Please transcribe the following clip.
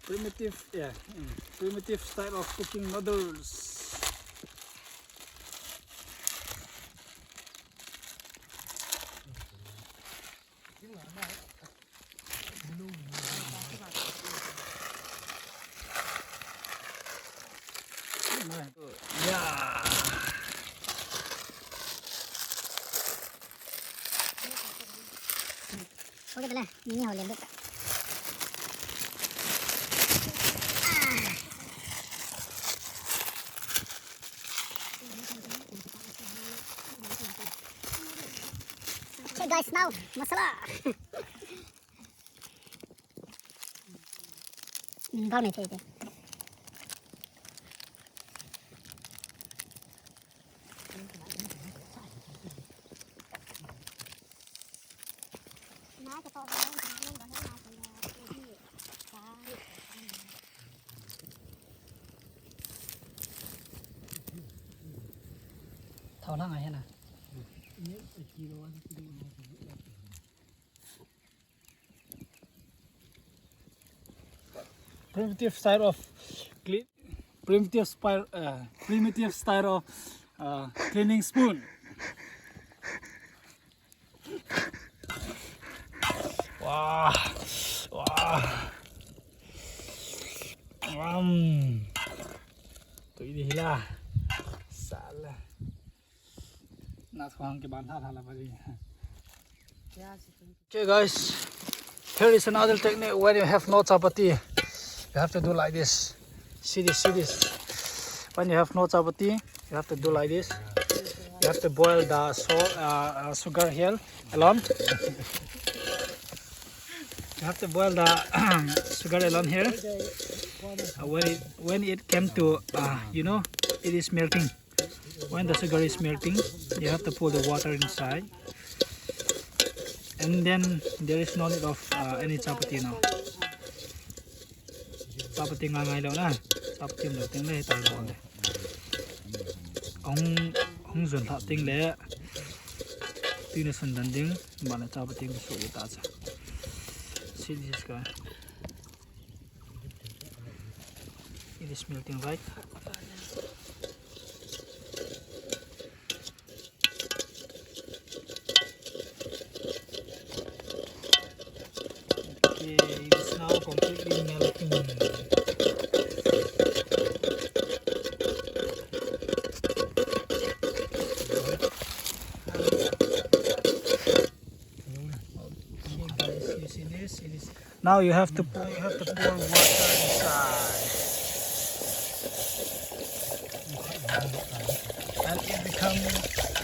primitive style of cooking noodles. Yeah. Okay lah, ini hole lembut. Okay guys, now masala. Bao này thì thao nó ngay nè. Primitive style of cleaning spoon. Wow, wow. Tụi đi là xả là nát khoang cái bàn thắt là gì. Okay guys, here is another technique when you have no chapati. You have to do like this. See this, see this. When you have no chapati, you have to do like this. You have to boil the sugar here alone. You have to boil the sugar alone here. When it came to you know, it is melting. When the sugar is melting, you have to pull the water inside, and then there is no need of any chapati now. Chapati ngay đâu nè, chapati đầu tiếng đây tài rồi. Ông dần thọ tiếng lẽ, tuy là sân đàn tiếng, mà là chapati cái số của ta sẽ. See this guy. It is melting, right? Okay, it is now completely melting. Now you have to pour water inside, and it becomes